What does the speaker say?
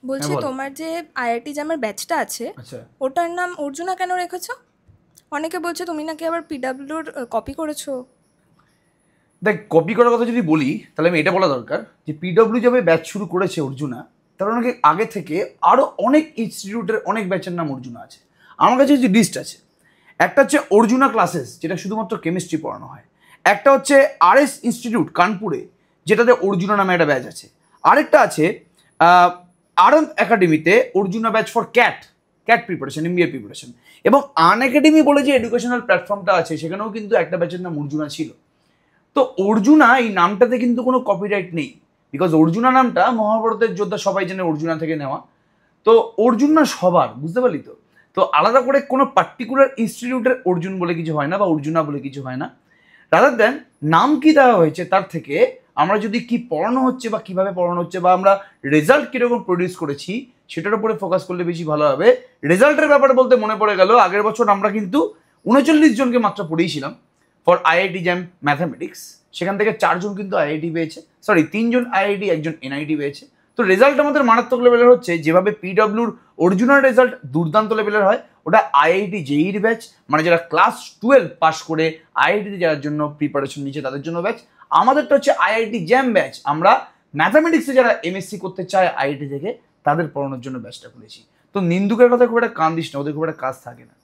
বলছি বল। তোমার যে আইআইটি জ্যামের ব্যাচটা আছে আচ্ছা, ওটার নাম অর্জুনা কেন রেখেছো? অনেকে বলছে তুমি নাকি আবার পিডাব্লিউর কপি করেছো। দেখ কপি করার কথা যদি বলি তাহলে আমি এটা বলা দরকার যে পিডব্লিউ যাবে ব্যাচ শুরু করেছে অর্জুনা, তার অনেক আগে থেকে আরও অনেক ইনস্টিটিউটের অনেক ব্যাচের নাম অর্জুনা আছে। আমার কাছে যে লিস্ট আছে, একটা হচ্ছে অর্জুনা ক্লাসেস যেটা শুধুমাত্র কেমিস্ট্রি পড়ানো হয়, একটা হচ্ছে আরএস ইনস্টিটিউট কানপুরে যেটাতে অর্জুনা নামে একটা ব্যাচ আছে, আরেকটা আছে আনন্দ একাডেমিতে Arjuna batch for cat cat preparation, MBA preparation, এবং আন একাডেমি বলে যে এডুকেশনাল প্ল্যাটফর্মটা আছে সেখানেও কিন্তু একটা ব্যাচের নাম অর্জুনা ছিল। তো অর্জুনা এই নামটাতে কিন্তু কোনো কপিরাইট নেই, বিকজ অর্জুনা নামটা মহাভারতের যোদ্ধা সবাই জানে অর্জুনা থেকে নেওয়া। তো অর্জুন না সবার, বুঝতে পারলি তো? তো আলাদা করে কোনো পার্টিকুলার ইনস্টিটিউটের অর্জুন বলে কিছু হয় না বা অর্জুনা বলে কিছু হয় না। রাদার দেন নাম কি দেওয়া হয়েছে তার থেকে আমরা যদি কি পড়ানো হচ্ছে বা কিভাবে পড়ানো হচ্ছে বা আমরা রেজাল্ট কিরকম প্রডিউস করেছি সেটার উপরে ফোকাস করলে বেশি ভালো হবে। রেজাল্টের ব্যাপারে বলতে মনে পড়ে গেল, আগের বছর আমরা কিন্তু 39 জনকে মাত্র পড়িয়েছিলাম ফর আইআইটি জ্যাম ম্যাথামেটিক্স। সেখান থেকে 4 জন কিন্তু আইআইটি পেয়েছে, সরি 3 জন আইআইটি, একজন এনআইটি পেয়েছে। তো রেজাল্ট আমাদের মারাত্মক লেভেলের হচ্ছে, যেভাবে পিডব্লিউর অরিজিনাল রেজাল্ট দুর্দান্ত লেভেলের হয়, ওটা আইআইটি জেইর ব্যাচ, মানে যারা ক্লাস 12 পাস করে আইআইটিতে যাওয়ার জন্য প্রিপারেশন নিচ্ছে তাদের জন্য ব্যাচ। আমাদেরটা হচ্ছে আইআইটি জ্যাম ব্যাচ, আমরা ম্যাথামেটিক্সে যারা এমএসসি করতে চায় আইআইটি থেকে তাদের পড়ানোর জন্য ব্যাচটা খুলেছি। তো নিন্দুকের কথা খুব একটা কান দিস না, ওদের খুব একটা কাজ থাকে না।